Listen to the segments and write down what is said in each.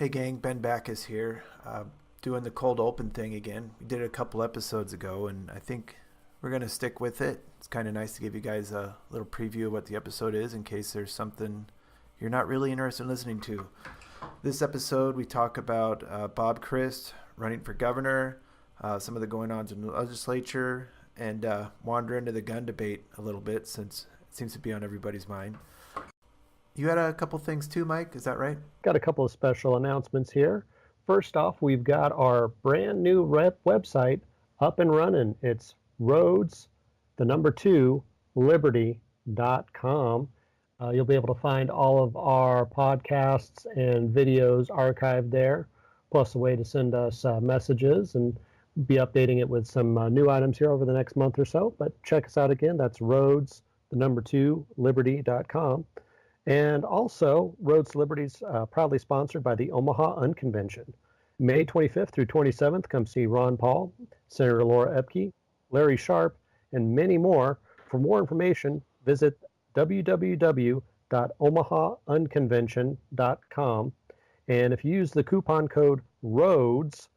Hey gang, Ben Backus here, doing the cold open thing again. We did it a couple episodes ago, and I think we're going to stick with it. It's kind of nice to give you guys a little preview of what the episode is in case there's something you're not really interested in listening to. This episode, we talk about Bob Crist running for governor, some of the going-ons in the legislature, and wander into the gun debate a little bit since it seems to be on everybody's mind. You had a couple things too, Mike, is that right? Got a couple of special announcements here. First off, we've got our brand new website up and running. It's roads, the number 2, liberty.com. You'll be able to find all of our podcasts and videos archived there, plus a way to send us messages, and be updating it with some new items here over the next month or so. But check us out again. That's roads, the number 2, liberty.com. And also, Roads to Liberty is proudly sponsored by the Omaha Unconvention. May 25th through 27th, come see Ron Paul, Senator Laura Epke, Larry Sharp, and many more. For more information, visit www.omahaunconvention.com. And if you use the coupon code ROADS,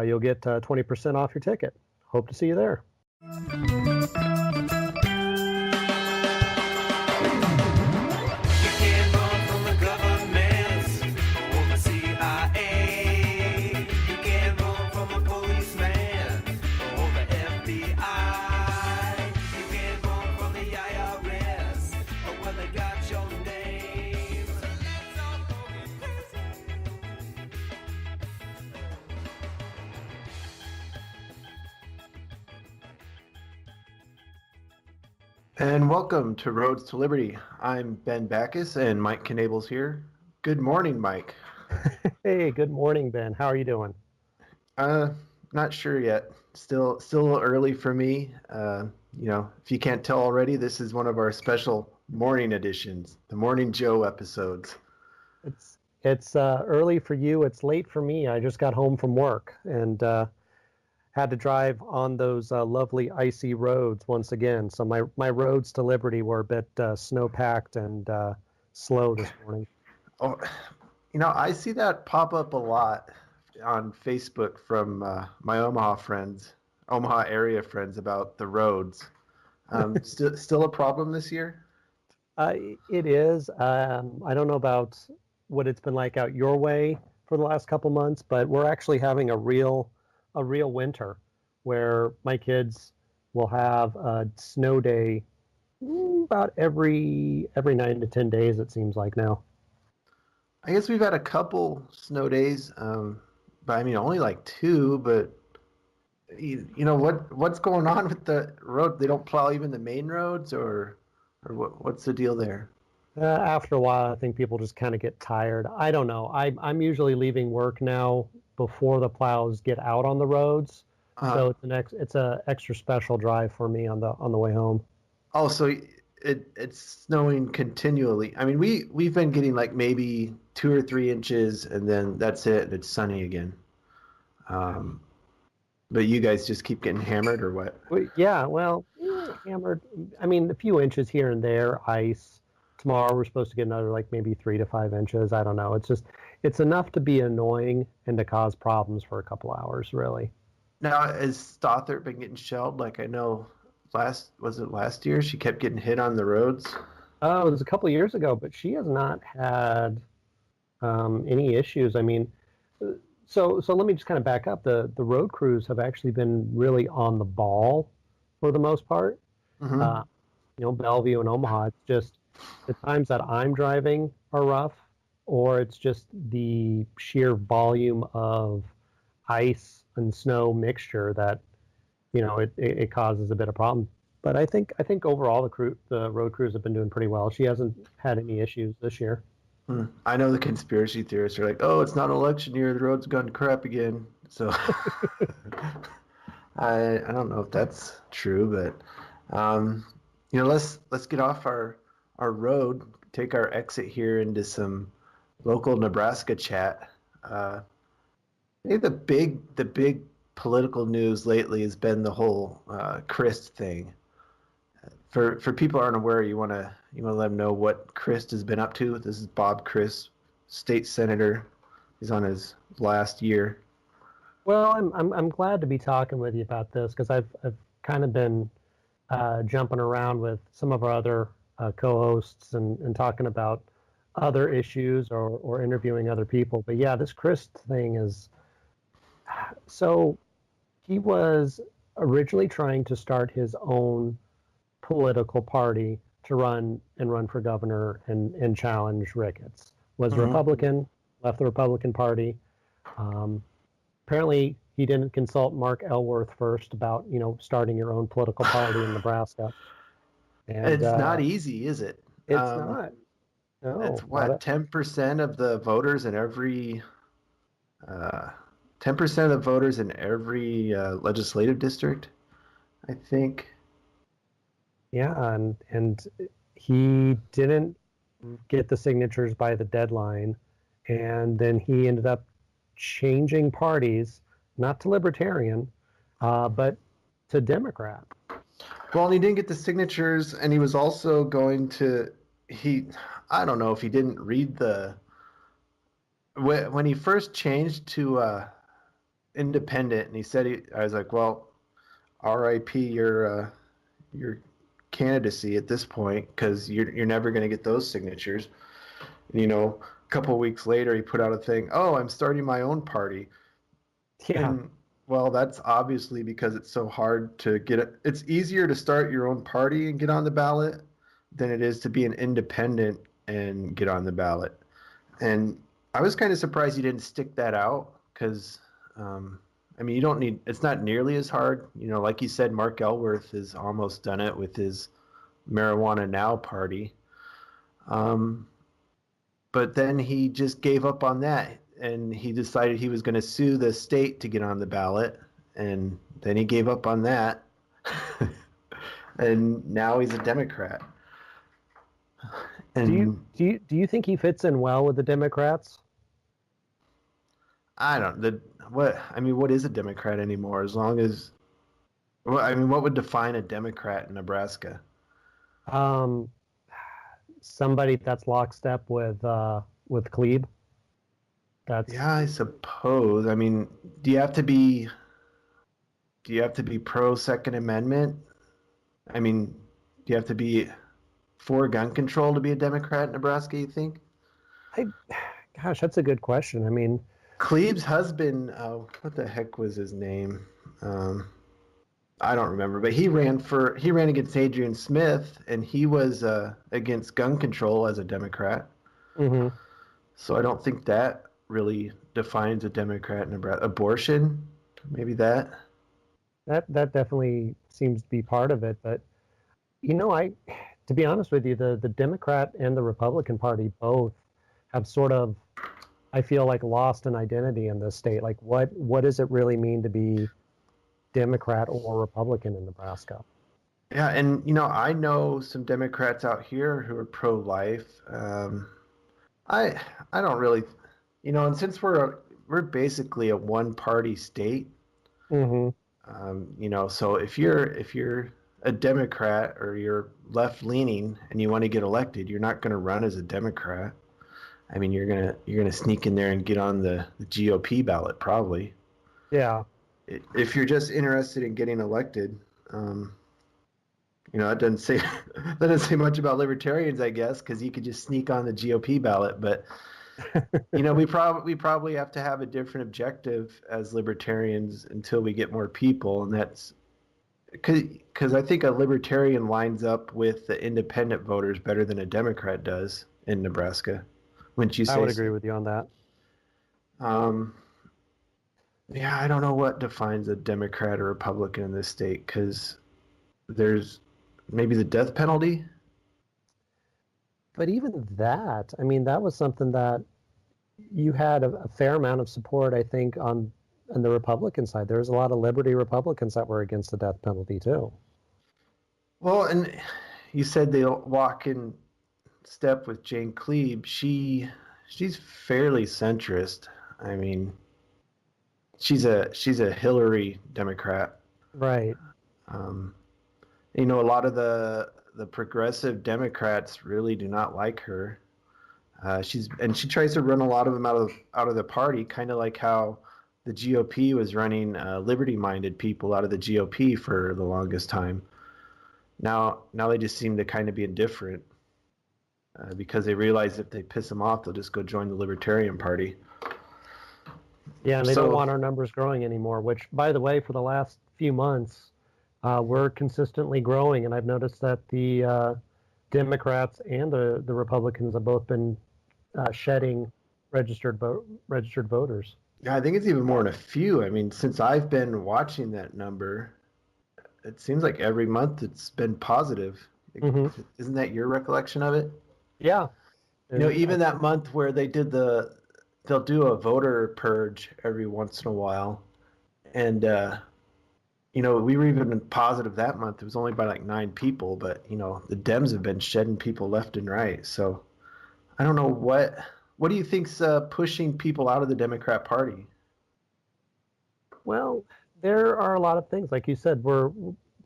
you'll get 20% off your ticket. Hope to see you there. And welcome to Roads to Liberty. I'm Ben Backus, and Mike Knable's here. Good morning, Mike. Hey, good morning, Ben. How are you doing? Not sure yet. Still a little early for me. If you can't tell already, this is one of our special morning editions, the Morning Joe episodes. It's early for you. It's late for me. I just got home from work and had to drive on those lovely icy roads once again. So my roads to Liberty were a bit snow-packed and slow this morning. Oh, I see that pop up a lot on Facebook from my Omaha area friends about the roads. Still a problem this year? It is. I don't know about what it's been like out your way for the last couple months, but we're actually having a real winter where my kids will have a snow day about every 9 to 10 days, it seems like now. I guess we've had a couple snow days, but I mean only like 2. But what's going on with the road? They don't plow even the main roads, or what's the deal there? After a while, I think people just kind of get tired. I don't know. I'm usually leaving work now before the plows get out on the roads, so it's a extra special drive for me on the way home. Oh, so it's snowing continually. I mean, we've been getting like maybe 2 or 3 inches, and then that's it. It's sunny again. But you guys just keep getting hammered, or what? Yeah, hammered. I mean, a few inches here and there, ice. Tomorrow we're supposed to get another like maybe 3 to 5 inches. I don't know. It's enough to be annoying and to cause problems for a couple hours, really. Now, has Stothert been getting shelled? Like I know last year she kept getting hit on the roads? Oh, it was a couple of years ago, but she has not had any issues. I mean, so let me just kind of back up. The road crews have actually been really on the ball for the most part. Mm-hmm. Bellevue and Omaha, it's just the times that I'm driving are rough, or it's just the sheer volume of ice and snow mixture that it causes a bit of problem. But I think overall the road crews have been doing pretty well. She hasn't had any issues this year. I know the conspiracy theorists are like, oh, it's not election year, the road's gone crap again. So I don't know if that's true, but let's get off our road, take our exit here into some local Nebraska chat. I think the big political news lately has been the whole Crist thing. For people who aren't aware, you want to let them know what Crist has been up to. This is Bob Crist, state senator, He's on his last year. Well, I'm glad to be talking with you about this because I've kind of been jumping around with some of our other co-hosts and talking about other issues or interviewing other people. But yeah, this Crist thing is so he was originally trying to start his own political party to run for governor and challenge Ricketts. Was a Republican, left the Republican Party. Apparently, he didn't consult Mark Elworth first about starting your own political party in Nebraska. And It's not easy, is it? it's not. No, It's what, 10% of the voters in every 10% of the voters in every legislative district, I think. Yeah, and he didn't get the signatures by the deadline, and then he ended up changing parties, not to Libertarian, but to Democrat. Well, and he didn't get the signatures, and he was also going to I don't know if he didn't read when he first changed to independent, and he said I was like, well, R.I.P. your candidacy at this point, because you're never going to get those signatures. And, a couple of weeks later, he put out a thing, oh, I'm starting my own party. Yeah. And, well, that's obviously because it's so hard to get it. It's easier to start your own party and get on the ballot than it is to be an independent and get on the ballot. And I was kind of surprised he didn't stick that out because, you don't need, it's not nearly as hard. Like you said, Mark Elworth has almost done it with his Marijuana Now party. But then he just gave up on that, and he decided he was going to sue the state to get on the ballot, and then he gave up on that. And now he's a Democrat. And do you think he fits in well with the Democrats? I don't. What is a Democrat anymore? As long as, what would define a Democrat in Nebraska? Somebody that's lockstep with Kleeb. Yeah, I suppose. Do you have to be pro Second Amendment? Do you have to be for gun control to be a Democrat in Nebraska, you think? Gosh, that's a good question. Kleeb's husband, what the heck was his name? I don't remember, but he ran against Adrian Smith, and he was against gun control as a Democrat. Mm-hmm. So I don't think that really defines a Democrat in Nebraska. Abortion, maybe that. That definitely seems to be part of it, but to be honest with you, the Democrat and the Republican Party both have sort of, I feel like, lost an identity in this state. Like, what does it really mean to be Democrat or Republican in Nebraska? Yeah, and I know some Democrats out here who are pro-life. I don't really, and since we're basically a one-party state, mm-hmm. So if you're a Democrat or you're left-leaning and you want to get elected, you're not going to run as a Democrat. You're gonna sneak in there and get on the GOP ballot probably. Yeah. If you're just interested in getting elected, it doesn't say much about libertarians, I guess, because you could just sneak on the GOP ballot. But we probably have to have a different objective as libertarians until we get more people, and that's because I think a libertarian lines up with the independent voters better than a Democrat does in Nebraska. Wouldn't you say? I would agree with you on that. Yeah, I don't know what defines a Democrat or Republican in this state, because there's maybe the death penalty. But even that, that was something that you had a fair amount of support, I think, on the Republican side. There was a lot of liberty Republicans that were against the death penalty too. Well, and you said they'll walk in step with Jane Kleeb. She's fairly centrist. She's a Hillary Democrat. Right. A lot of the progressive Democrats really do not like her. She tries to run a lot of them out of the party, kind of like how the GOP was running liberty-minded people out of the GOP for the longest time. Now they just seem to kind of be indifferent because they realize if they piss them off, they'll just go join the Libertarian Party. Yeah, and they don't want our numbers growing anymore, which, by the way, for the last few months, we're consistently growing. And I've noticed that the Democrats and the Republicans have both been shedding registered voters. Yeah, I think it's even more than a few. I mean, since I've been watching that number, it seems like every month it's been positive. Mm-hmm. Isn't that your recollection of it? Yeah. Even that month where they'll do a voter purge every once in a while. And, we were even positive that month. It was only by like 9 people, but, the Dems have been shedding people left and right. So I don't know what do you think's pushing people out of the Democrat Party? Well, there are a lot of things. Like you said, we're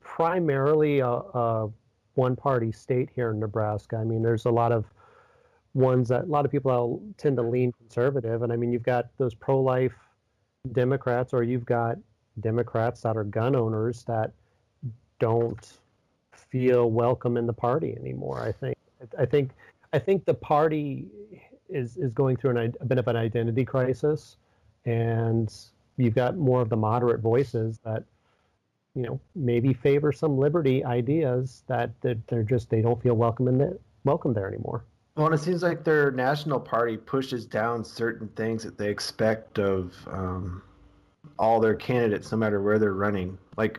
primarily a one-party state here in Nebraska. I mean, there's a lot of people tend to lean conservative. And I mean, you've got those pro-life Democrats, or you've got Democrats that are gun owners that don't feel welcome in the party anymore. I think the party is going through a bit of an identity crisis, and you've got more of the moderate voices that maybe favor some liberty ideas that they don't feel welcome there anymore. Well, and it seems like their national party pushes down certain things that they expect of all their candidates, no matter where they're running. Like,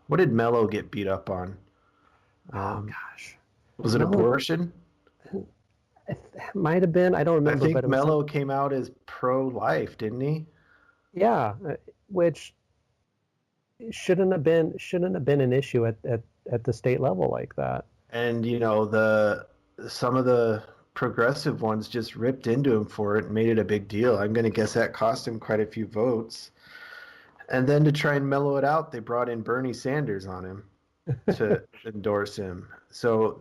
what did Mello get beat up on? Oh gosh, was it abortion? It might have been. I don't remember. I think Mello came out as pro-life, didn't he? Yeah, which shouldn't have been an issue at the state level like that. And some of the progressive ones just ripped into him for it and made it a big deal. I'm going to guess that cost him quite a few votes. And then to try and mellow it out, they brought in Bernie Sanders on him to endorse him. So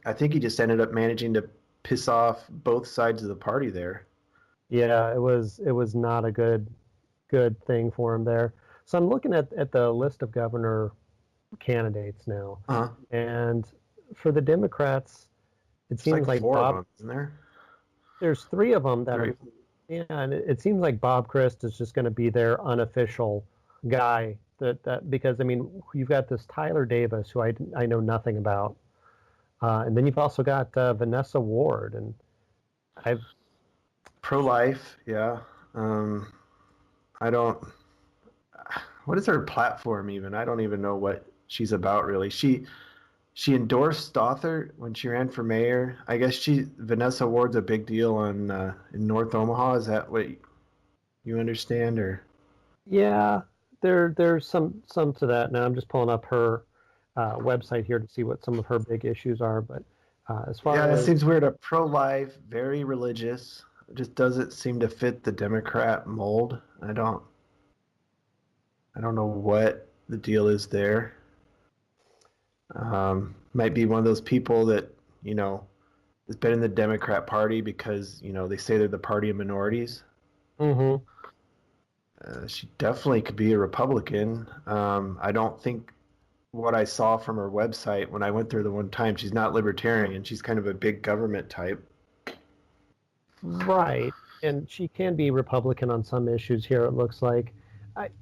I think he just ended up managing to piss off both sides of the party there. Yeah, it was not a good thing for him there. So I'm looking at the list of governor candidates now. Uh-huh. And for the Democrats, it seems like 4 of them, isn't there? There's 3 of them that are. Yeah, and it seems like Bob Crist is just going to be their unofficial guy. That because I mean, you've got this Tyler Davis, who I know nothing about, and then you've also got Vanessa Ward, and I've pro-life. Yeah, I don't. What is her platform even? I don't even know what she's about really. She endorsed Stothert when she ran for mayor. I guess Vanessa Ward's a big deal in North Omaha. Is that what you understand, or? Yeah, there's some to that. Now I'm just pulling up her website here to see what some of her big issues are. But as far as it seems weird. A pro-life, very religious. It just doesn't seem to fit the Democrat mold. I don't know what the deal is there. Might be one of those people that, has been in the Democrat Party because, they say they're the party of minorities. Mm-hmm. She definitely could be a Republican. I don't think what I saw from her website when I went there the one time, she's not libertarian. She's kind of a big government type. Right. And she can be Republican on some issues here, it looks like.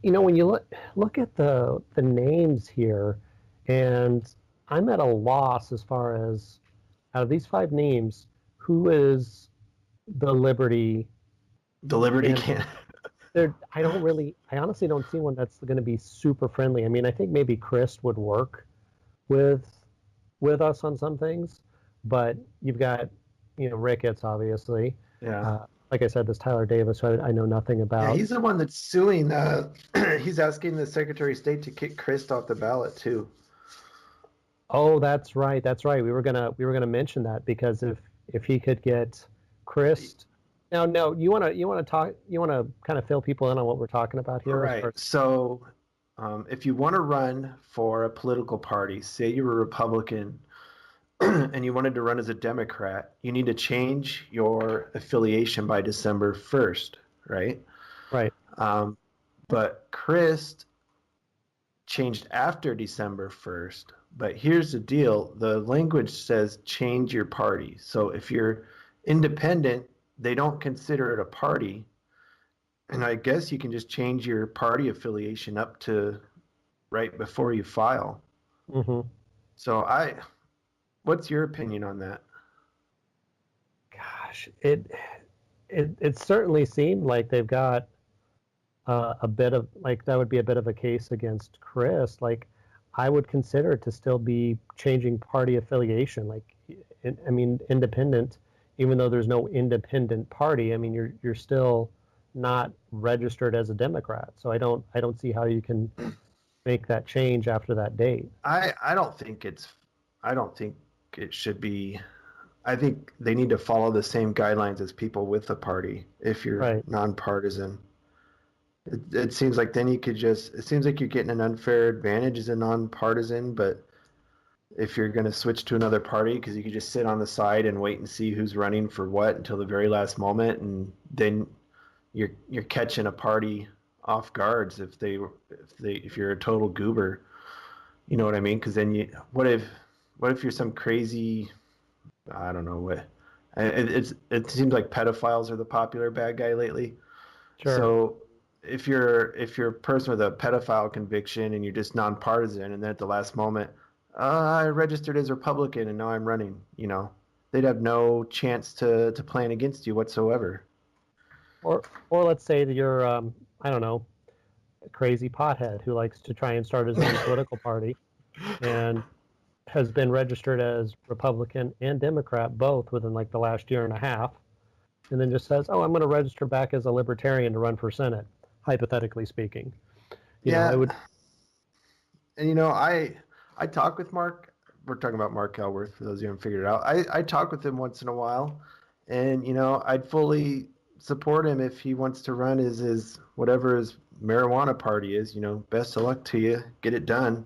When you look at the names here, and I'm at a loss as far as, out of these 5 names, who is the Liberty? The Liberty can. I honestly don't see one that's going to be super friendly. I mean, I think maybe Crist would work with us on some things, but you've got, Ricketts, obviously. Yeah. Like I said, this Tyler Davis, who I know nothing about. Yeah, he's the one that's suing. He's asking the Secretary of State to kick Crist off the ballot too. Oh, that's right. We were gonna mention that, because if he could get Crist. Now, no, you want to kind of fill people in on what we're talking about here? Right. So, if you want to run for a political party, say you're a Republican, and you wanted to run as a Democrat, you need to change your affiliation by December 1st, right? Right. But Crist changed after December 1st. But here's the deal, the language says change your party. So if you're independent, they don't consider it a party. And I guess you can just change your party affiliation up to right before you file. Mm-hmm. So what's your opinion on that? Gosh, it certainly seemed like they've got a bit of like that would be a bit of a case against Chris. Like, I would consider it to still be changing party affiliation. Like, I mean, independent, even though there's no independent party. I mean, you're still not registered as a Democrat. So I don't see how you can make that change after that date. I don't think it should be. I think they need to follow the same guidelines as people with the party if you're Right. nonpartisan. It seems like then you could just, it seems like you're getting an unfair advantage as a nonpartisan, but if you're going to switch to another party, because you could just sit on the side and wait and see who's running for what until the very last moment, and then you're catching a party off guards if you're a total goober, you know what I mean? Because then what if you're some crazy, I don't know what, it seems like pedophiles are the popular bad guy lately. Sure. So if you're a person with a pedophile conviction and you're just nonpartisan, and then at the last moment, I registered as Republican and now I'm running, they'd have no chance to plan against you whatsoever. Or let's say that you're I don't know, a crazy pothead who likes to try and start his own political party and has been registered as Republican and Democrat both within like the last year and a half, and then just says, "Oh, I'm going to register back as a Libertarian to run for Senate," hypothetically speaking. Yeah, I would. and I talk with Mark. We're talking about Mark Elworth for those who haven't figured it out. I talk with him once in a while, and I'd fully support him if he wants to run as his whatever his marijuana party is. Best of luck to you, get it done.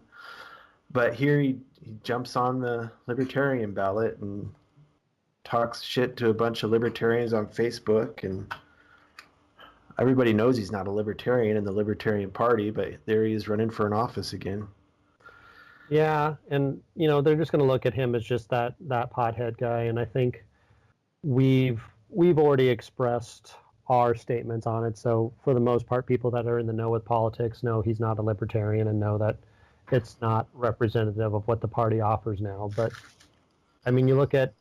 But here he jumps on the Libertarian ballot and talks shit to a bunch of Libertarians on Facebook, and everybody knows he's not a Libertarian in the Libertarian Party, but there he is running for an office again. Yeah, and they're just going to look at him as just that pothead guy, and I think we've already expressed our statements on it. So for the most part, people that are in the know with politics know he's not a Libertarian and know that it's not representative of what the party offers now. But I mean, you look at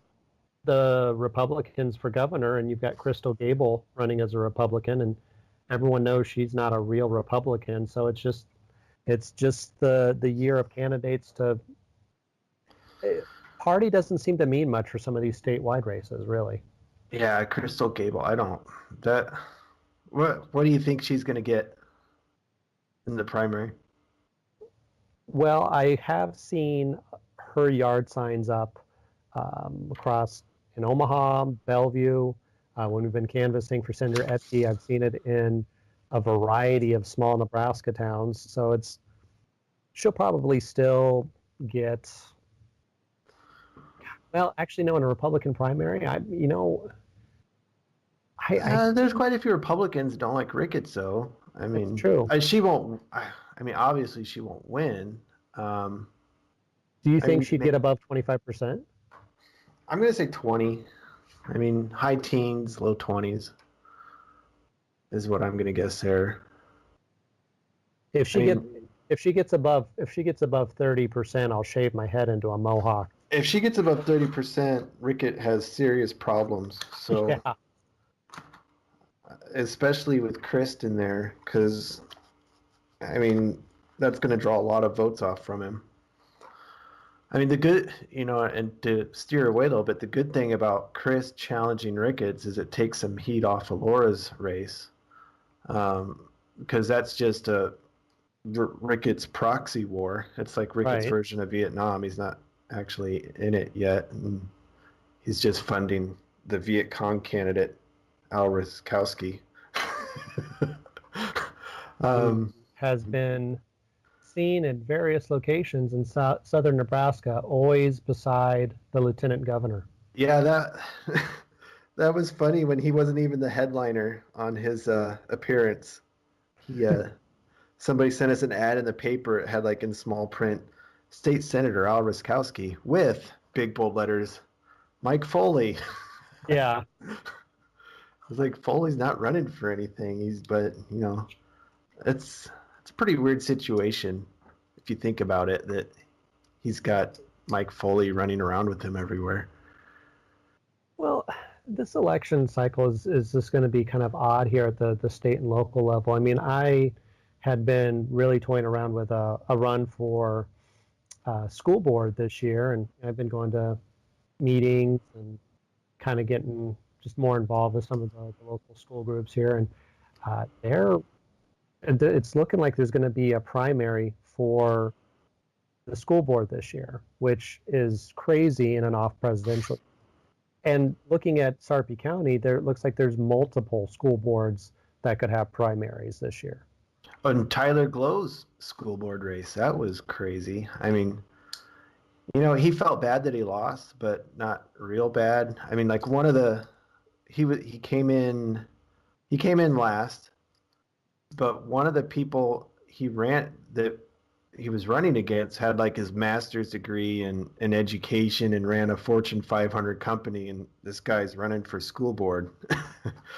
the Republicans for governor, and you've got Gable running as a Republican, and everyone knows she's not a real Republican. So it's just the year of candidates to. Party doesn't seem to mean much for some of these statewide races, really. Yeah, Gable. I don't. What do you think she's going to get in the primary? Well, I have seen her yard signs up across in Omaha, Bellevue. When we've been canvassing for Senator Epke, I've seen it in a variety of small Nebraska towns. So she'll probably still get. Well, actually, no. In a Republican primary, There's quite a few Republicans that don't like Ricketts, though. I mean, true. She won't. I mean, obviously, she won't win. Do you think she'd get above 25%? I'm going to say 20. I mean, high teens, low 20s is what I'm going to guess there. If she gets above 30%, I'll shave my head into a mohawk. If she gets above 30%, Rickett has serious problems. So, yeah. Especially with Crist in there, because, I mean, that's going to draw a lot of votes off from him. I mean, the good, and to steer away a little bit, the good thing about Crist challenging Ricketts is it takes some heat off of Laura's race, because that's just a Ricketts proxy war. It's like Ricketts' version of Vietnam. He's not actually in it yet, and he's just funding the Viet Cong candidate, Riskowski. Has been seen at various locations in southern Nebraska, always beside the lieutenant governor. Yeah, that was funny when he wasn't even the headliner on his appearance. He somebody sent us an ad in the paper. It had like in small print, State Senator Al Riskowski with big bold letters, Mike Foley. Yeah. I was like, Foley's not running for anything. But it's a pretty weird situation if you think about it, that he's got Mike Foley running around with him everywhere. Well, this election cycle is just going to be kind of odd here at the state and local level. I mean, I had been really toying around with a run for school board this year, and I've been going to meetings and kind of getting just more involved with some of the local school groups here, and it's looking like there's going to be a primary for the school board this year, which is crazy in an off-presidential. And looking at Sarpy County, it looks like there's multiple school boards that could have primaries this year. And Tyler Glow's school board race, that was crazy. I mean, he felt bad that he lost, but not real bad. I mean, like he came in last, but one of the people he was running against had like his master's degree in education and ran a Fortune 500 company, and this guy's running for school board.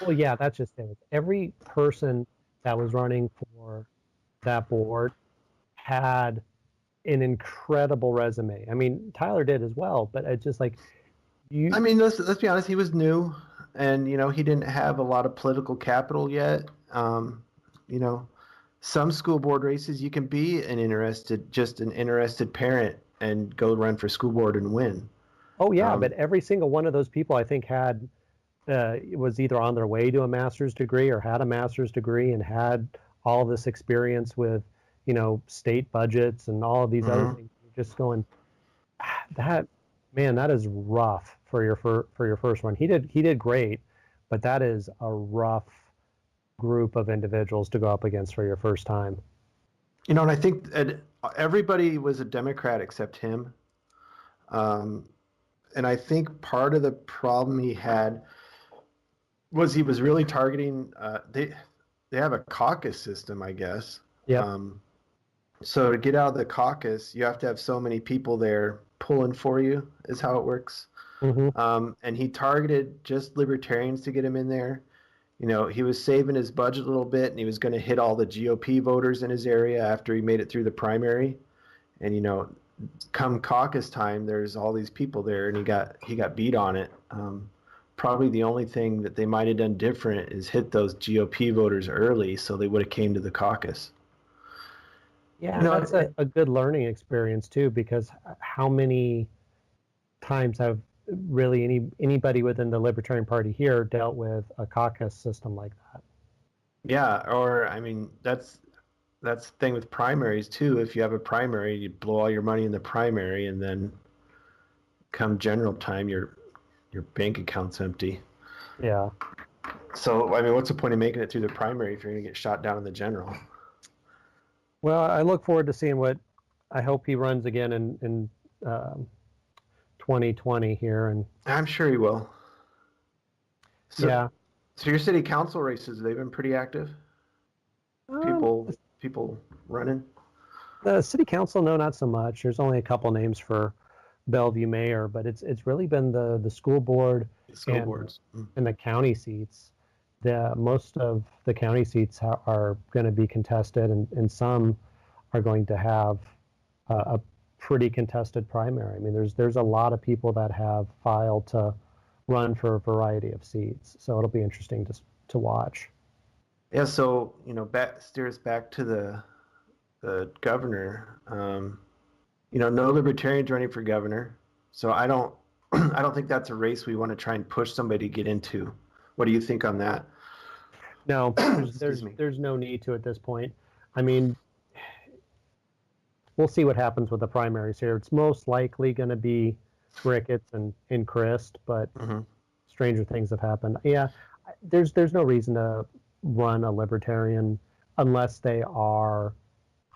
Well, yeah, that's just it. Every person that was running for that board had an incredible resume. I mean, Tyler did as well, but it's just like I mean, let's be honest. He was new, and he didn't have a lot of political capital yet. Some school board races you can be an interested parent and go run for school board and win. Oh yeah, but every single one of those people I think had was either on their way to a master's degree or had a master's degree and had all this experience with state budgets and all of these other things. You're just going, that is rough for your first one. He did great, but that is a rough group of individuals to go up against for your first time. And I think everybody was a Democrat except him. And I think part of the problem he had was he was really targeting, they have a caucus system, I guess. Yeah. So to get out of the caucus, you have to have so many people there pulling for you, is how it works. Mm-hmm. And he targeted just libertarians to get him in there. He was saving his budget a little bit, and he was going to hit all the GOP voters in his area after he made it through the primary. And come caucus time, there's all these people there, and he got beat on it. Probably the only thing that they might have done different is hit those GOP voters early, so they would have came to the caucus. Yeah, that's a good learning experience too, because how many times have really anybody within the Libertarian Party here dealt with a caucus system like that? Yeah, or I mean, that's the thing with primaries too. If you have a primary, you blow all your money in the primary, and then come general time, your bank account's empty. Yeah. So I mean, what's the point of making it through the primary if you're going to get shot down in the general? Well, I look forward to seeing what I hope he runs again in 2020 here, and I'm sure he will. So, yeah. So your city council races, they've been pretty active? People running? The city council, no, not so much. There's only a couple names for Bellevue mayor, but it's really been the school board boards and the county seats. Most of the county seats are going to be contested, and some are going to have a pretty contested primary. I mean, there's a lot of people that have filed to run for a variety of seats, so it'll be interesting to watch. Yeah, so steers back to the governor. No Libertarians running for governor, so I don't think that's a race we want to try and push somebody to get into. What do you think on that? No, there's no need to at this point. I mean, we'll see what happens with the primaries here. It's most likely going to be Ricketts and Crist, but stranger things have happened. Yeah, there's no reason to run a Libertarian unless they are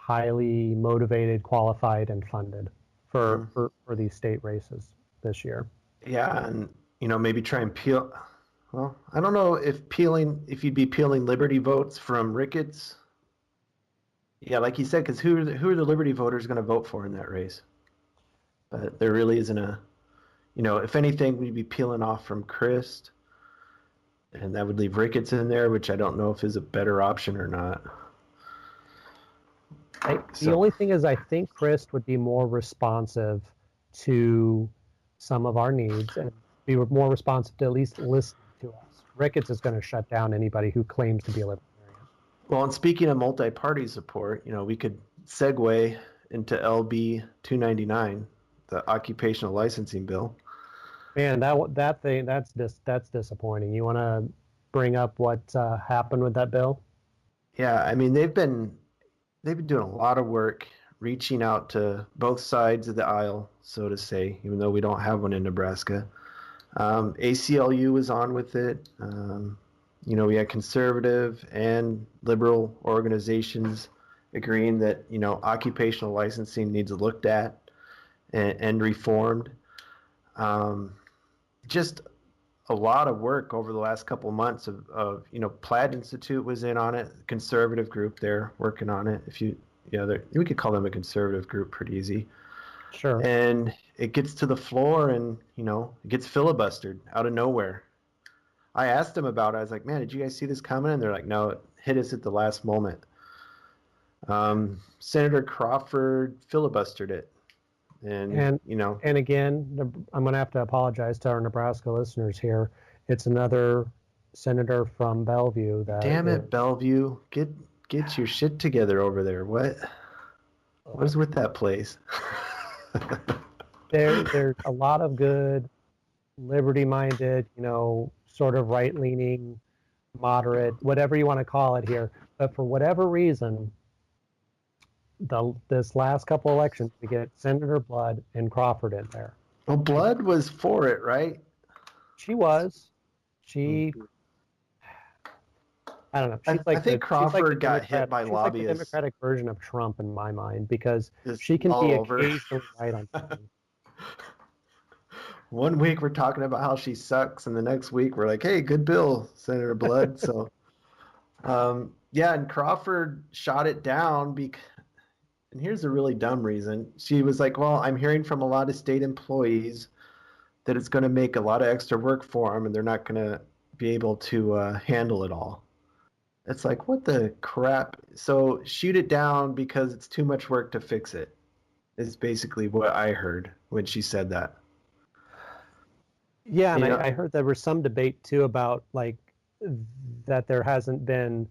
highly motivated, qualified, and funded for these state races this year. Yeah, and maybe try and peel. Well, I don't know if you'd be peeling Liberty votes from Ricketts. Yeah, like you said, because who are the Liberty voters going to vote for in that race? But there really isn't if anything, we'd be peeling off from Crist, and that would leave Ricketts in there, which I don't know if is a better option or not. The only thing is, I think Crist would be more responsive to some of our needs and be more responsive to at least listen to us. Ricketts is going to shut down anybody who claims to be a libertarian. Well, and speaking of multi-party support, we could segue into LB 299, the occupational licensing bill. Man, that's disappointing. You want to bring up what happened with that bill? Yeah, I mean they've been doing a lot of work reaching out to both sides of the aisle, so to say, even though we don't have one in Nebraska. ACLU was on with it. We had conservative and liberal organizations agreeing that, occupational licensing needs looked at and reformed. Just a lot of work over the last couple of months of Plaid Institute was in on it, conservative group there working on it. We could call them a conservative group pretty easy. Sure. And it gets to the floor and, it gets filibustered out of nowhere. I asked them about it. I was like, man, did you guys see this coming? And they're like, no, it hit us at the last moment. Senator Crawford filibustered it. And again, I'm going to have to apologize to our Nebraska listeners here. It's another senator from Bellevue. Damn it, Bellevue. Get your shit together over there. What is with that place? There's a lot of good, liberty-minded, sort of right-leaning, moderate, whatever you want to call it here. But for whatever reason, this last couple elections, we get Senator Blood and Crawford in there. Well, Blood was for it, right? She was. I don't know. I think Crawford got hit by lobbyists. Like the Democratic version of Trump in my mind, because Just she can be over. occasionally right on something. One week we're talking about how she sucks, and the next week we're like, hey, good bill, Senator Blood. So, and Crawford shot it down and here's a really dumb reason. She was like, well, I'm hearing from a lot of state employees that it's going to make a lot of extra work for them, and they're not going to be able to handle it all. It's like, what the crap? So shoot it down because it's too much work to fix it, is basically what I heard when she said that. Yeah, and I heard there was some debate too about that there hasn't been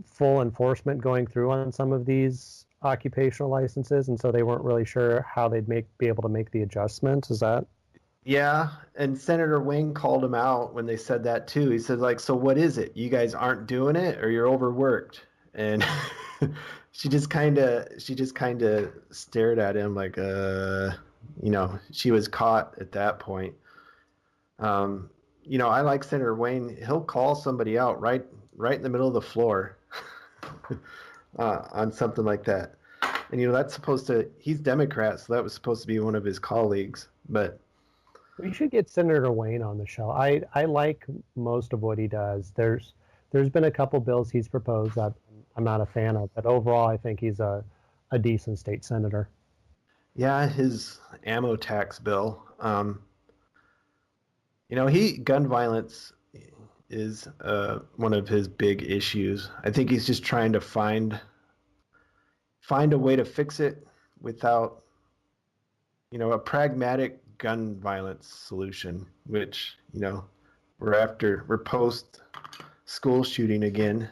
full enforcement going through on some of these occupational licenses, and so they weren't really sure how they'd be able to make the adjustments. Is that? Yeah, and Senator Wayne called him out when they said that too. He said, so what is it? You guys aren't doing it, or you're overworked? And she just kind of stared at him like, she was caught at that point. I like Senator Wayne. He'll call somebody out right in the middle of the floor on something like that. And that's he's Democrat, so that was supposed to be one of his colleagues, but we should get Senator Wayne on the show. I like most of what he does. There's been a couple bills he's proposed that I'm not a fan of, but overall I think he's a decent state senator. Yeah, his ammo tax bill. Gun violence is one of his big issues. I think he's just trying to find a way to fix it without, a pragmatic gun violence solution, which, we're post school shooting again,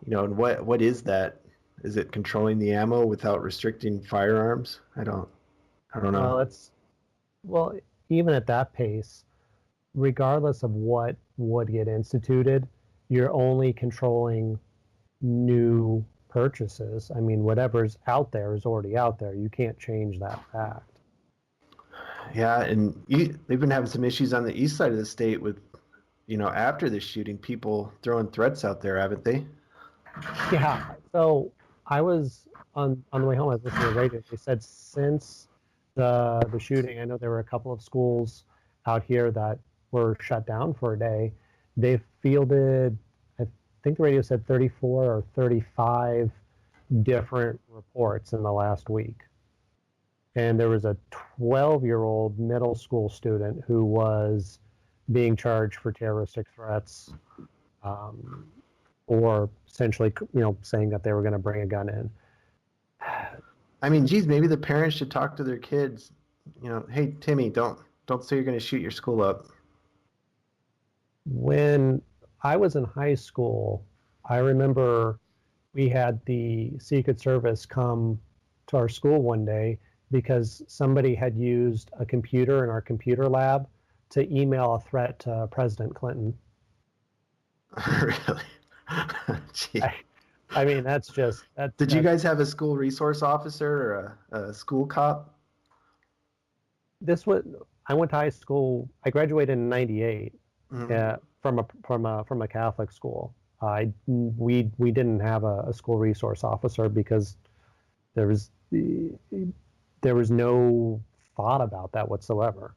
and what is that? Is it controlling the ammo without restricting firearms? I don't know. Well, even at that pace, regardless of what would get instituted, you're only controlling new purchases. I mean, whatever's out there is already out there. You can't change that fact. Yeah, and they've been having some issues on the east side of the state with, after the shooting, people throwing threats out there, haven't they? Yeah. So I was on the way home. I was listening to the radio. They said since the shooting, I know there were a couple of schools out here that were shut down for a day. They fielded, I think the radio said 34 or 35 different reports in the last week. And there was a 12-year-old middle school student who was being charged for terroristic threats, or essentially, saying that they were going to bring a gun in. I mean, geez, maybe the parents should talk to their kids. Hey, Timmy, don't say you're going to shoot your school up. When I was in high school, I remember we had the Secret Service come to our school one day because somebody had used a computer in our computer lab to email a threat to President Clinton. Really? I mean, that's just... Did you guys have a school resource officer or a school cop? I went to high school. I graduated in '98 from a Catholic school. We didn't have a school resource officer because there was no thought about that whatsoever.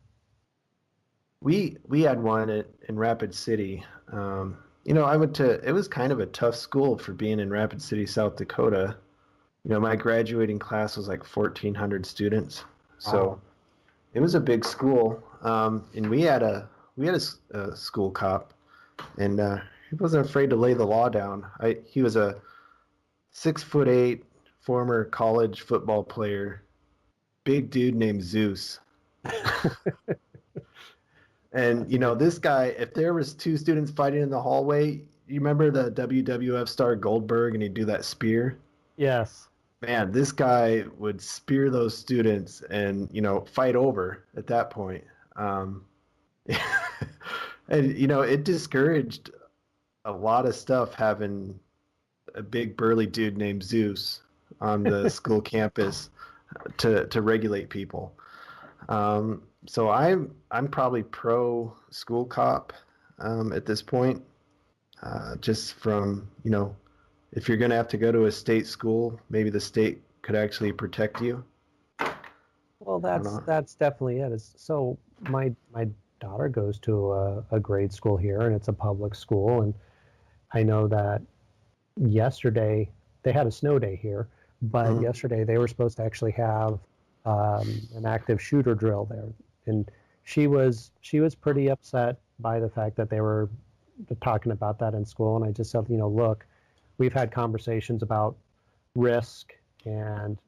We had one in Rapid City. It was kind of a tough school for being in Rapid City, South Dakota. My graduating class was like 1,400 students. So Wow. It was a big school. And we had a school cop, and he wasn't afraid to lay the law down. He was a 6'8" former college football player, big dude named Zeus. And this guy, if there was two students fighting in the hallway, you remember the WWF star Goldberg, and he'd do that spear? Yes. Man, this guy would spear those students and fight over at that point. And it discouraged a lot of stuff having a big burly dude named Zeus on the school campus to regulate people. So I'm probably pro school cop at this point, just from if you're going to have to go to a state school, maybe the state could actually protect you. Well, that's definitely it. So my daughter goes to a grade school here, and it's a public school, and I know that yesterday they had a snow day here, but yesterday they were supposed to actually have an active shooter drill there, and she was pretty upset by the fact that they were talking about that in school. And I just said, look, we've had conversations about risk and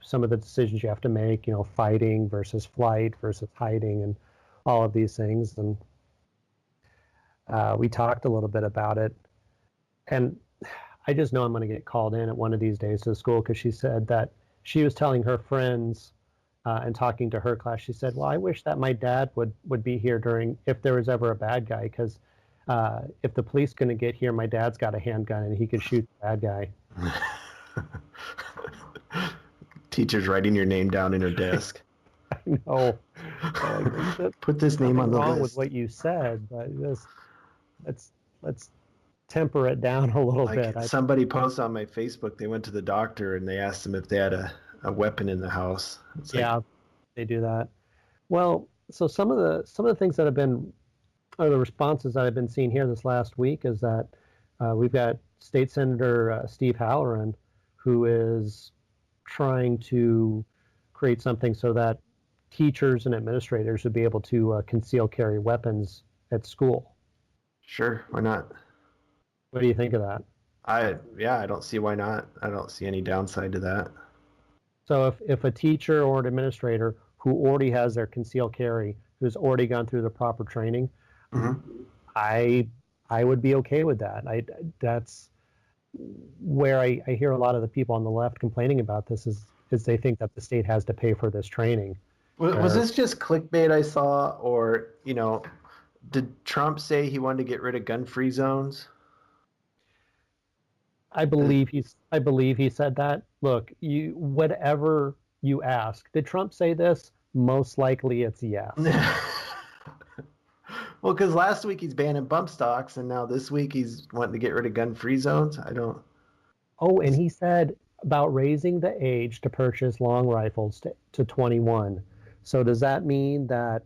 some of the decisions you have to make, fighting versus flight versus hiding and all of these things. And we talked a little bit about it, and I just know I'm going to get called in at one of these days to the school, because she said that she was telling her friends and talking to her class. She said, well, I wish that my dad would be here if there was ever a bad guy, because if the police going to get here, my dad's got a handgun and he could shoot the bad guy. Teacher's writing your name down in her desk. I know. Put this name on the wrong list. with what you said, but let's temper it down a little bit. Somebody posted on my Facebook, they went to the doctor and they asked them if they had a weapon in the house. Yeah, they do that. Well, so some of the things that have been, or the responses that I've been seeing here this last week, is that we've got State Senator Steve Halloran, who is trying to create something so that teachers and administrators would be able to conceal carry weapons at school. Sure, why not? What do you think of that? I don't see why not. I don't see any downside to that. So if a teacher or an administrator who already has their concealed carry, who's already gone through the proper training, I would be okay with that. That's where I hear a lot of the people on the left complaining about this is they think that the state has to pay for this training. Was this just clickbait I saw, or did Trump say he wanted to get rid of gun-free zones? I believe he said that. Look, whatever you ask, did Trump say this? Most likely it's yes. Well, because last week he's banning bump stocks, and now this week he's wanting to get rid of gun-free zones. I don't. Oh, and he said about raising the age to purchase long rifles to 21. So does that mean that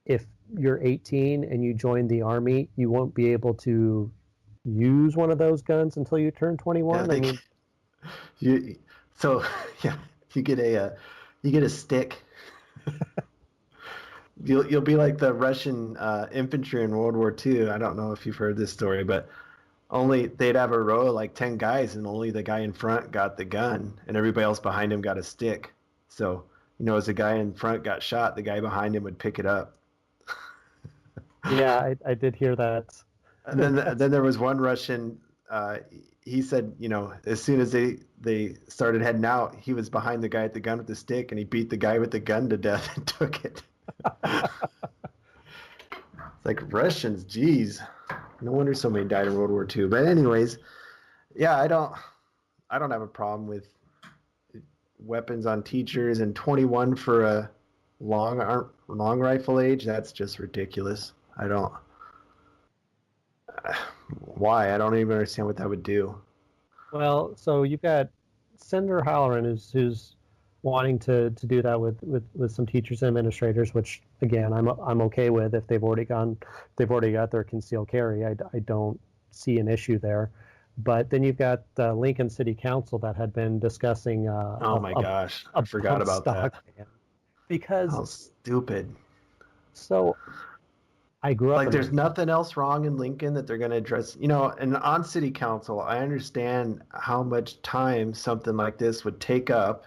if you're 18 and you join the Army, you won't be able to use one of those guns until you turn 21? Yeah, I mean, you so yeah, you get a stick. You'll be like the Russian infantry in World War II. I don't know if you've heard this story, but only they'd have a row of like 10 guys, and only the guy in front got the gun, and everybody else behind him got a stick. So, as the guy in front got shot, the guy behind him would pick it up. yeah, I did hear that. And then there was one Russian. He said, as soon as they started heading out, he was behind the guy at the gun with the stick, and he beat the guy with the gun to death and took it. It's like Russians, geez. No wonder so many died in World War II. But anyways, yeah, I don't have a problem with weapons on teachers, and 21 for a long rifle age. That's just ridiculous. I don't. Why? I don't even understand what that would do. Well, so you've got Senator Halloran who's wanting to do that with some teachers and administrators, which again I'm okay with if they've already got their concealed carry. I don't see an issue there. But then you've got Lincoln City Council that had been discussing. Oh my gosh, I forgot about that. Because how stupid. So I grew up like there's nothing else wrong in Lincoln that they're going to address. And on city council, I understand how much time something like this would take up.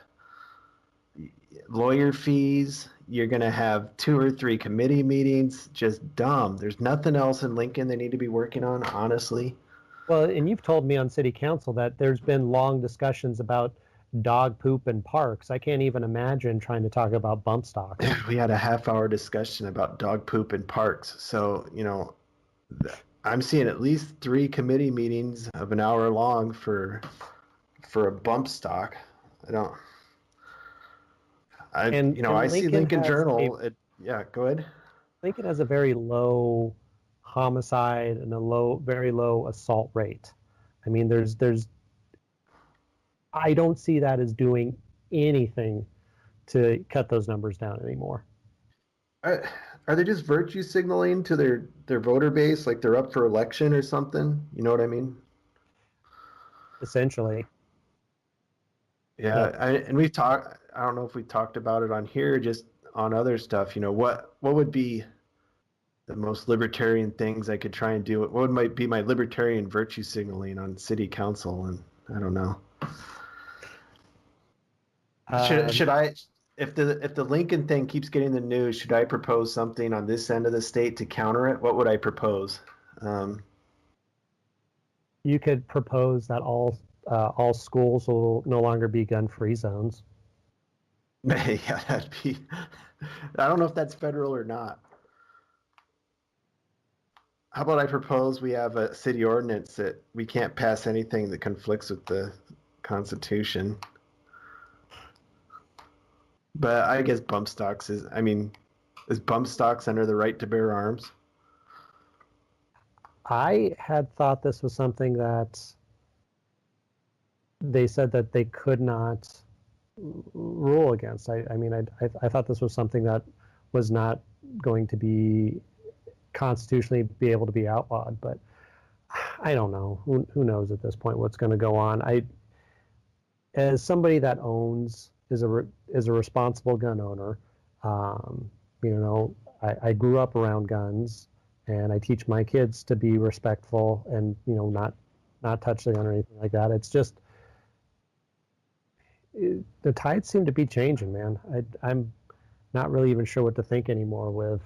Lawyer fees, you're going to have 2 or 3 committee meetings, just dumb. There's nothing else in Lincoln they need to be working on, honestly. Well, and you've told me on city council that there's been long discussions about dog poop in parks. I can't even imagine trying to talk about bump stock. We had a half-hour discussion about dog poop in parks. So, I'm seeing at least 3 committee meetings of an hour long for a bump stock. I see Lincoln Journal. Yeah, go ahead. Lincoln has a very low homicide and very low assault rate. I mean, I don't see that as doing anything to cut those numbers down anymore. Are they just virtue signaling to their voter base, like they're up for election or something? You know what I mean? Essentially. Yeah, and we've talked. I don't know if we talked about it on here, just on other stuff. What would be the most libertarian things I could try and do? What might be my libertarian virtue signaling on city council? And I don't know. Should I, if the Lincoln thing keeps getting the news, should I propose something on this end of the state to counter it? What would I propose? You could propose that all schools will no longer be gun-free zones. Yeah, that'd be. I don't know if that's federal or not. How about I propose we have a city ordinance that we can't pass anything that conflicts with the Constitution. But I guess bump stocks is bump stocks under the right to bear arms? I had thought this was something that they said that they could not rule against. I thought this was something that was not going to be constitutionally be able to be outlawed, but I don't know. Who knows at this point what's going to go on? As somebody that is a responsible gun owner, I grew up around guns, and I teach my kids to be respectful and not touch the gun or anything like that. It's just the tides seem to be changing, man. I'm not really even sure what to think anymore with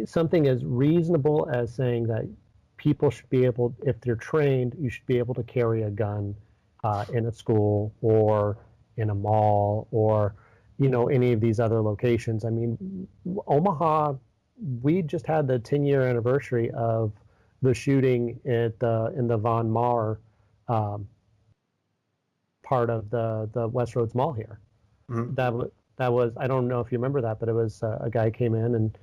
something as reasonable as saying that people should be able, if they're trained, you should be able to carry a gun in a school or in a mall or any of these other locations. I mean, Omaha, we just had the 10-year anniversary of the shooting in the Von Maur part of the West Roads Mall here. Mm-hmm. That was, I don't know if you remember that, but it was a guy came in and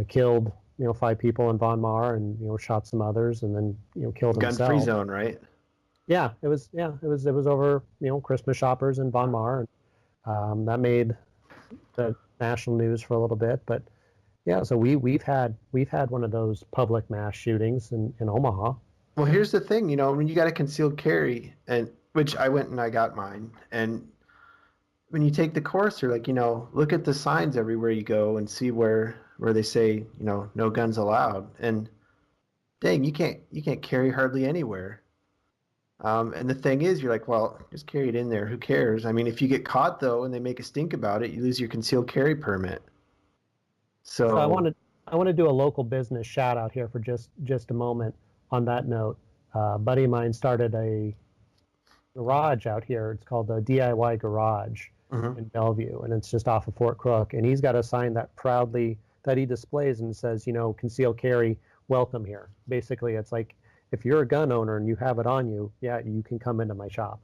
killed 5 people in Von Maur and shot some others and then killed himself. Gun-free zone, right? Yeah, it was over, Christmas shoppers in Von Mar. That made the national news for a little bit, but yeah, so we've had one of those public mass shootings in Omaha. Well, here's the thing, when you got a concealed carry, and which I went and I got mine, and when you take the course, you're like, look at the signs everywhere you go and see where they say, no guns allowed, and dang, you can't carry hardly anywhere. And the thing is, you're like, well, just carry it in there. Who cares? I mean, if you get caught though, and they make a stink about it, you lose your concealed carry permit. So I want to do a local business shout out here for just a moment. On that note, a buddy of mine started a garage out here. It's called the DIY Garage in Bellevue, and it's just off of Fort Crook. And he's got a sign that he displays and says, concealed carry, welcome here. Basically, it's like, if you're a gun owner and you have it on you, yeah, you can come into my shop.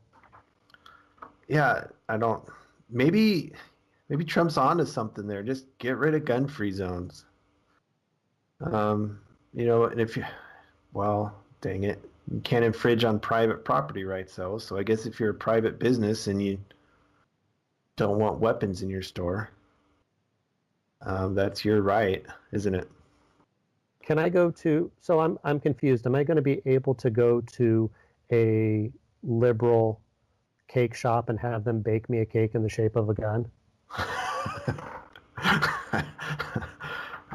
Yeah, maybe Trump's onto something there. Just get rid of gun-free zones. And dang it, you can't infringe on private property rights though. So I guess if you're a private business and you don't want weapons in your store, that's your right, isn't it? Can I go to? So I'm confused. Am I going to be able to go to a liberal cake shop and have them bake me a cake in the shape of a gun?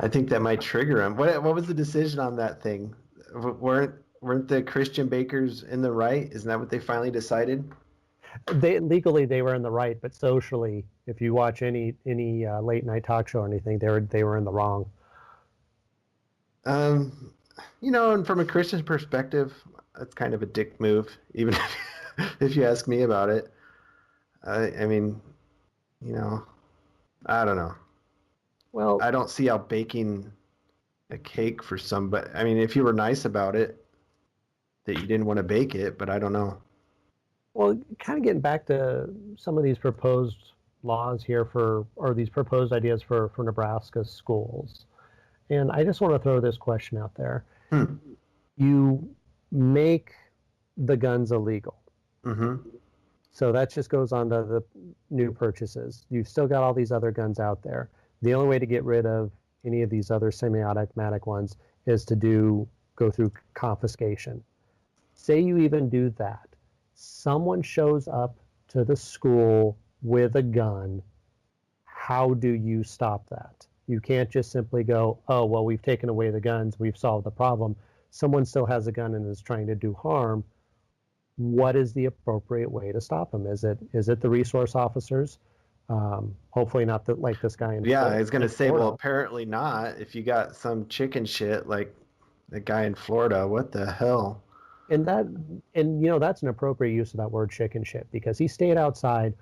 I think that might trigger them. What was the decision on that thing? Weren't the Christian bakers in the right? Isn't that what they finally decided? Legally they were in the right, but socially, if you watch any late night talk show or anything, they were in the wrong. And from a Christian perspective, that's kind of a dick move, even if you ask me about it. I mean, I don't know. Well, I don't see how baking a cake for somebody. I mean, if you were nice about it, that you didn't want to bake it, but I don't know. Well, kind of getting back to some of these proposed laws here or these proposed ideas for Nebraska schools. And I just want to throw this question out there. You make the guns illegal. So that just goes on to the new purchases. You've still got all these other guns out there. The only way to get rid of any of these other semi-automatic ones is to go through confiscation. Say you even do that. Someone shows up to the school with a gun. How do you stop that? You can't just simply go, oh, well, we've taken away the guns, we've solved the problem. Someone still has a gun and is trying to do harm. What is the appropriate way to stop them? Is it the resource officers? Hopefully not like this guy in Florida. I was going to say, Florida. Well, apparently not. If you got some chicken shit like the guy in Florida, what the hell? And that's an appropriate use of that word chicken shit, because he stayed outside,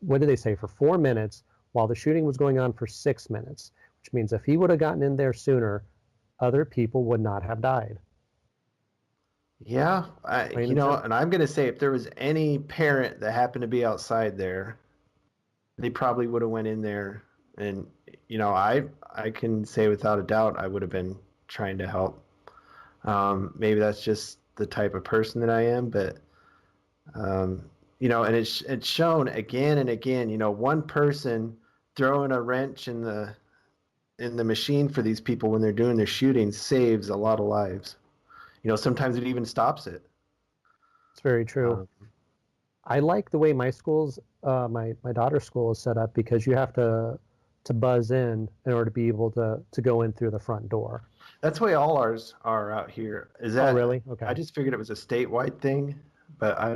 what did they say, for 4 minutes while the shooting was going on for 6 minutes, which means if he would have gotten in there sooner, other people would not have died. Yeah, and I'm going to say if there was any parent that happened to be outside there, they probably would have went in there, and I can say without a doubt I would have been trying to help. Maybe that's just the type of person that I am, but and it's shown again and again. One person throwing a wrench in the machine for these people when they're doing their shooting saves a lot of lives. Sometimes it even stops it. It's very true. I like the way my school's, my daughter's school is set up, because you have to buzz in order to be able to go in through the front door. That's the way all ours are out here. Is that? Oh, really? Okay. I just figured it was a statewide thing, but I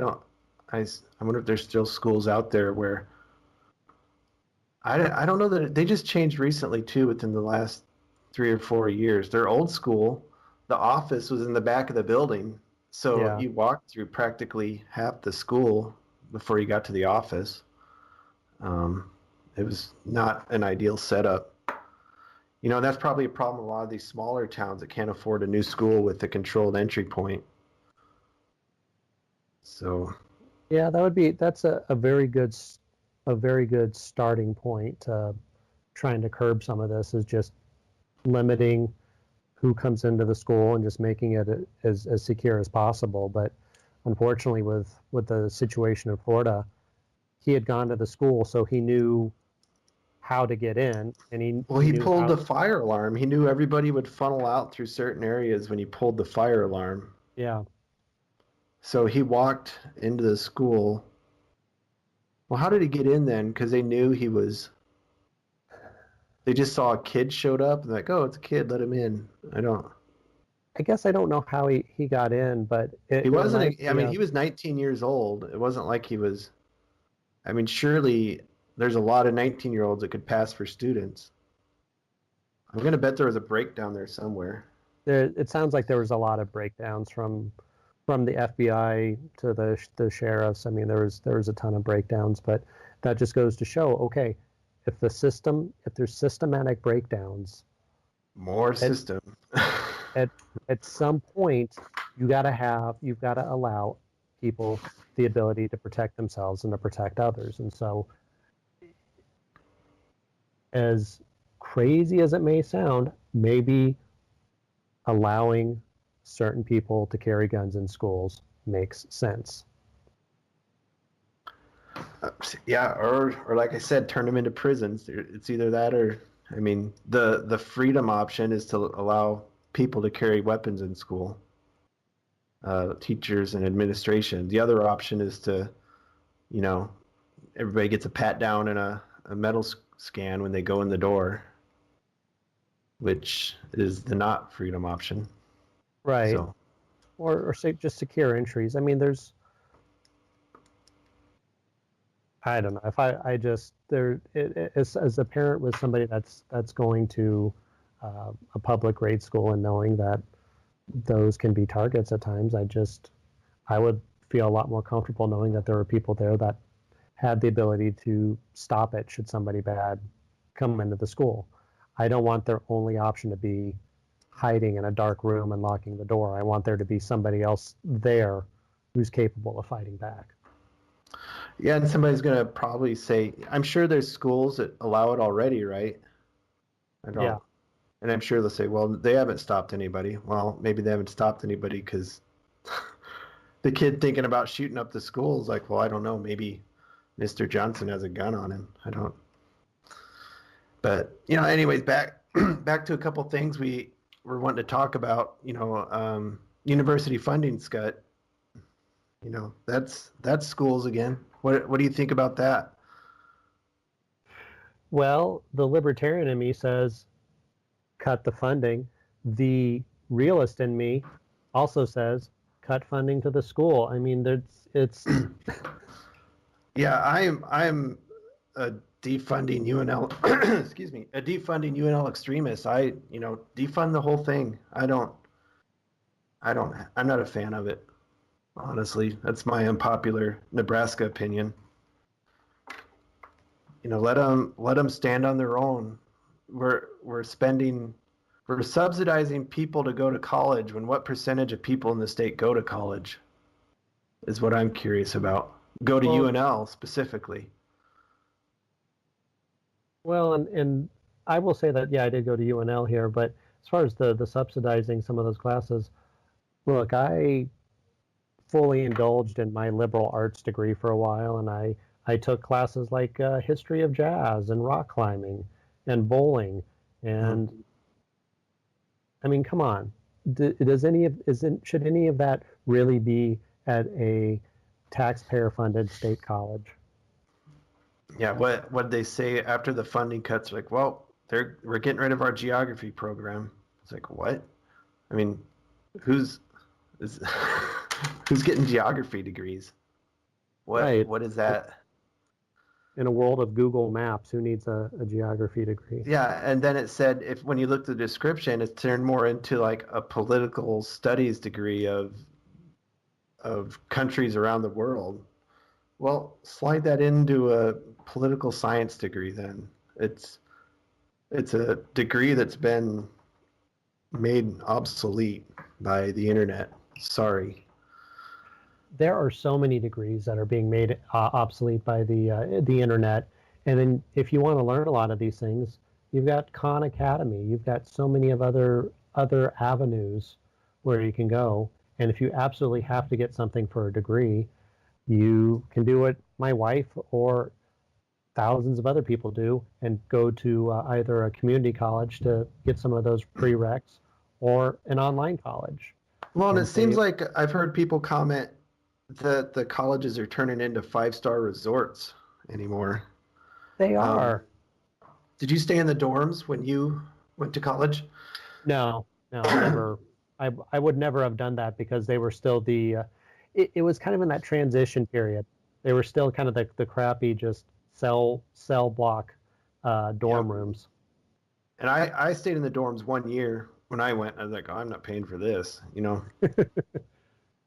wonder if there's still schools out there where I don't know that they just changed recently too within the last 3 or 4 years. They're old school. The office was in the back of the building, so you walked through practically half the school before you got to the office. It was not an ideal setup. That's probably a problem in a lot of these smaller towns that can't afford a new school with a controlled entry point. So, yeah, that's a very good starting point. Trying to curb some of this is just limiting who comes into the school and just making it as secure as possible. But unfortunately, with the situation in Florida, he had gone to the school, so he knew how to get in, and he knew pulled how. the fire alarm. He knew everybody would funnel out through certain areas when he pulled the fire alarm. Yeah. So he walked into the school. Well, how did he get in then? Because they knew he was. They just saw a kid showed up and like, oh, it's a kid, let him in. I guess I don't know how he got in, but He wasn't. I mean, he was 19 years old. It wasn't like he was. I mean, surely there's a lot of 19-year-olds that could pass for students. I'm gonna bet there was a breakdown there somewhere. It sounds like there was a lot of breakdowns from the FBI to the sheriffs. I mean, there was a ton of breakdowns, but that just goes to show, okay, if there's systematic breakdowns, More system. at some point you've got to allow people the ability to protect themselves and to protect others. And so, as crazy as it may sound, maybe allowing certain people to carry guns in schools makes sense. Yeah, or like I said, turn them into prisons. It's either that or, I mean, the freedom option is to allow people to carry weapons in school, teachers and administration. The other option is to, everybody gets a pat down and a metal scan when they go in the door, which is the not freedom option. Right. So, or say just secure entries. I mean, I don't know if I just as a parent with somebody that's going to a public grade school and knowing that those can be targets at times, I would feel a lot more comfortable knowing that there were people there that had the ability to stop it should somebody bad come into the school. I don't want their only option to be hiding in a dark room and locking the door. I want there to be somebody else there who's capable of fighting back. Yeah, and somebody's going to probably say, I'm sure there's schools that allow it already, right? Yeah. And I'm sure they'll say, well, they haven't stopped anybody. Well, maybe they haven't stopped anybody because the kid thinking about shooting up the school is like, well, I don't know, maybe Mr. Johnson has a gun on him. I don't. But, anyways, back to a couple things we were wanting to talk about, university funding, Scott. That's schools again. What do you think about that? Well, the libertarian in me says cut the funding. The realist in me also says cut funding to the school. I mean, it's Yeah, I'm a defunding UNL excuse me, a defunding UNL extremist. Defund the whole thing. I'm not a fan of it. Honestly, that's my unpopular Nebraska opinion. Let them stand on their own. We're subsidizing people to go to college when what percentage of people in the state go to college is what I'm curious about. Go to UNL specifically. Well, and I will say that, yeah, I did go to UNL here, but as far as the subsidizing some of those classes, look, I fully indulged in my liberal arts degree for a while, and I took classes like history of jazz and rock climbing and bowling, and I mean, come on, should any of that really be at a taxpayer-funded state college? Yeah, what they say after the funding cuts? Like, well, we're getting rid of our geography program. It's like, what? I mean, who's getting geography degrees? What is that? In a world of Google Maps, who needs a geography degree? Yeah, and then it said when you look at the description, it's turned more into like a political studies degree of countries around the world. Well, slide that into a political science degree then. It's a degree that's been made obsolete by the internet. Sorry. There are so many degrees that are being made obsolete by the internet. And then if you want to learn a lot of these things, you've got Khan Academy. You've got so many of other avenues where you can go. And if you absolutely have to get something for a degree, you can do what my wife or thousands of other people do and go to either a community college to get some of those prereqs or an online college. Well, and it And seems like I've heard people comment that the colleges are turning into 5-star resorts anymore. They are. Did you stay in the dorms when you went to college? No, never. I would never have done that because they were still it was kind of in that transition period. They were still kind of the crappy just cell block dorm rooms. And I stayed in the dorms 1 year when I went. I was like, oh, I'm not paying for this,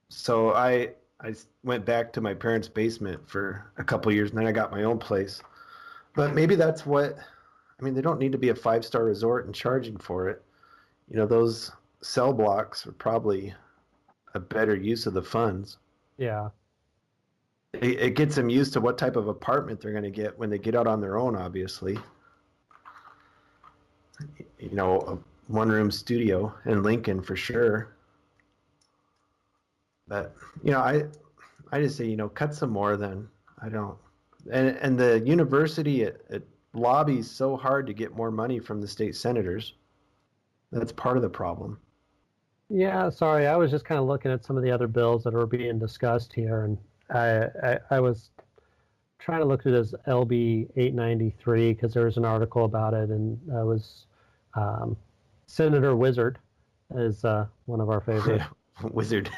So I went back to my parents' basement for a couple of years, and then I got my own place. But maybe that's they don't need to be a 5-star resort and charging for it. Those cell blocks are probably a better use of the funds. Yeah. It gets them used to what type of apartment they're going to get when they get out on their own, obviously. A one-room studio in Lincoln for sure. But, I just say, cut some more then. I don't. And the university, it lobbies so hard to get more money from the state senators. That's part of the problem. Yeah, sorry. I was just kind of looking at some of the other bills that are being discussed here, and I was trying to look at this LB 893 because there was an article about it, and I was Senator Wizard is one of our favorites. Wizard.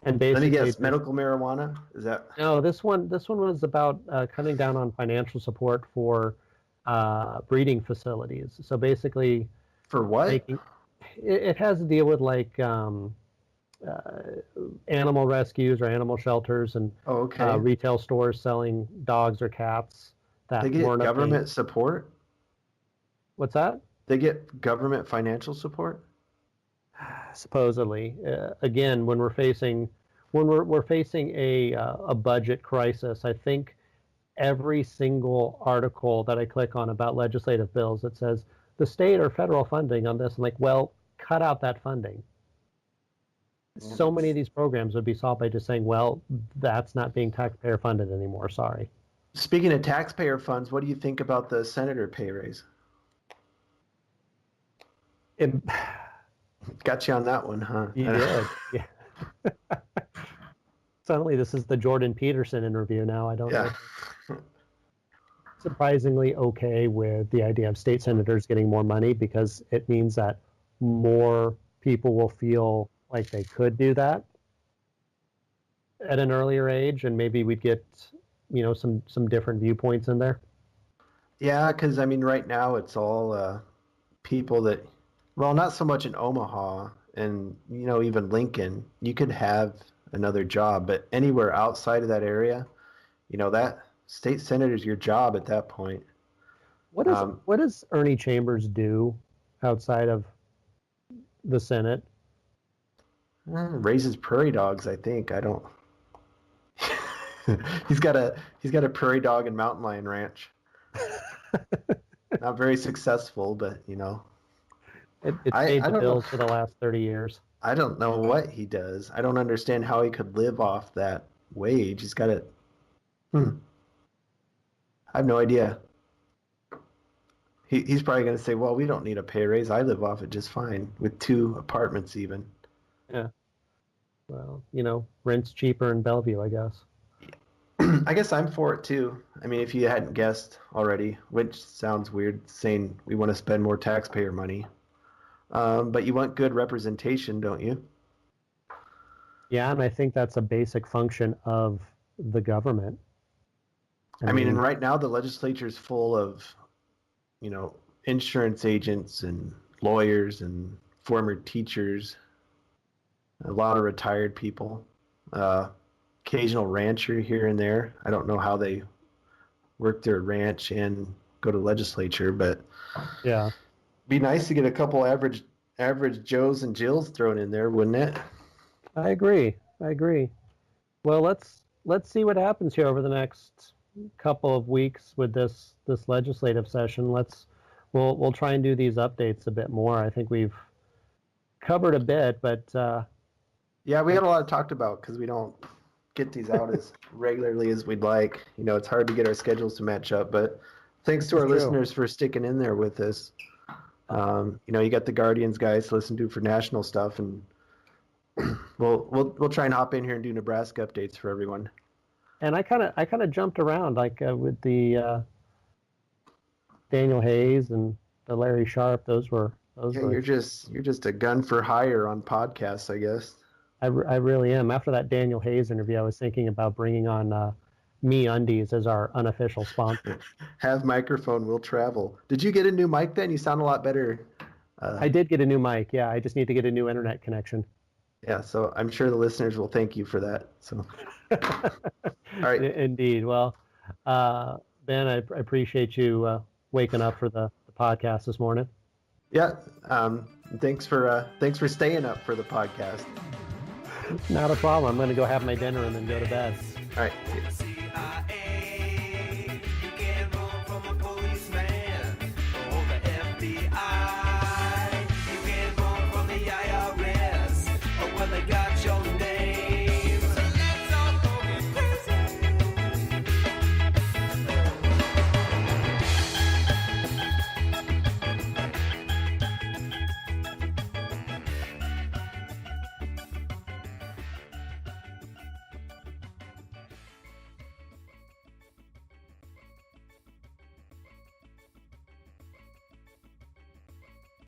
And basically, let me guess, medical marijuana? Is that? No, this one was about cutting down on financial support for breeding facilities. So basically, for what? It has to deal with like animal rescues or animal shelters and retail stores selling dogs or cats that they get government support. What's that? They get government financial support. Supposedly, again, when we're facing a budget crisis, I think every single article that I click on about legislative bills that says the state or federal funding on this, I'm like, well, cut out that funding. So many of these programs would be solved by just saying, well, that's not being taxpayer funded anymore. Sorry. Speaking of taxpayer funds, what do you think about the senator pay raise? Got you on that one, huh? You did. Yeah. Suddenly, this is the Jordan Peterson interview now. I don't know. Surprisingly okay with the idea of state senators getting more money because it means that more people will feel like they could do that at an earlier age, and maybe we'd get some different viewpoints in there. Yeah, because right now it's all people that, well, not so much in Omaha and even Lincoln. You could have another job, but anywhere outside of that area, that state senator's your job at that point. What does Ernie Chambers do outside of the Senate? Raises prairie dogs, I think. I don't. He's got a prairie dog and mountain lion ranch. Not very successful, but It paid the bills for the last 30 years. I don't know what he does. I don't understand how he could live off that wage. He's got it. I have no idea. He's probably going to say, well, we don't need a pay raise. I live off it just fine with 2 apartments even. Yeah. Well, rent's cheaper in Bellevue, I guess. I guess I'm for it too. If you hadn't guessed already, which sounds weird saying we want to spend more taxpayer money. But you want good representation, don't you? Yeah, and I think that's a basic function of the government. And right now the legislature is full of, insurance agents and lawyers and former teachers, a lot of retired people, occasional rancher here and there. I don't know how they work their ranch and go to legislature, but yeah. Be nice to get a couple average Joes and Jills thrown in there, wouldn't it? I agree. Well, let's see what happens here over the next couple of weeks with this legislative session. We'll try and do these updates a bit more. I think we've covered a bit, but Yeah, we got a lot talked about because we don't get these out as regularly as we'd like. You know, it's hard to get our schedules to match up, but thanks to our listeners for sticking in there with us. You know, you got the Guardians guys to listen to for national stuff, and we'll try and hop in here and do Nebraska updates for everyone. And I kind of jumped around with the Daniel Hayes and the Larry Sharp. Those were. You're just a gun for hire on podcasts, I guess. I really am. After that Daniel Hayes interview, I was thinking about bringing on Me Undies as our unofficial sponsor. Have microphone will travel. Did you get a new mic then? You sound a lot better. I did get a new mic. Yeah, I just need to get a new internet connection. Yeah, so I'm sure the listeners will thank you for that. So, all right. Indeed. Well, Ben, I appreciate you waking up for the podcast this morning. Yeah. Thanks for staying up for the podcast. Not a problem. I'm going to go have my dinner and then go to bed. All right.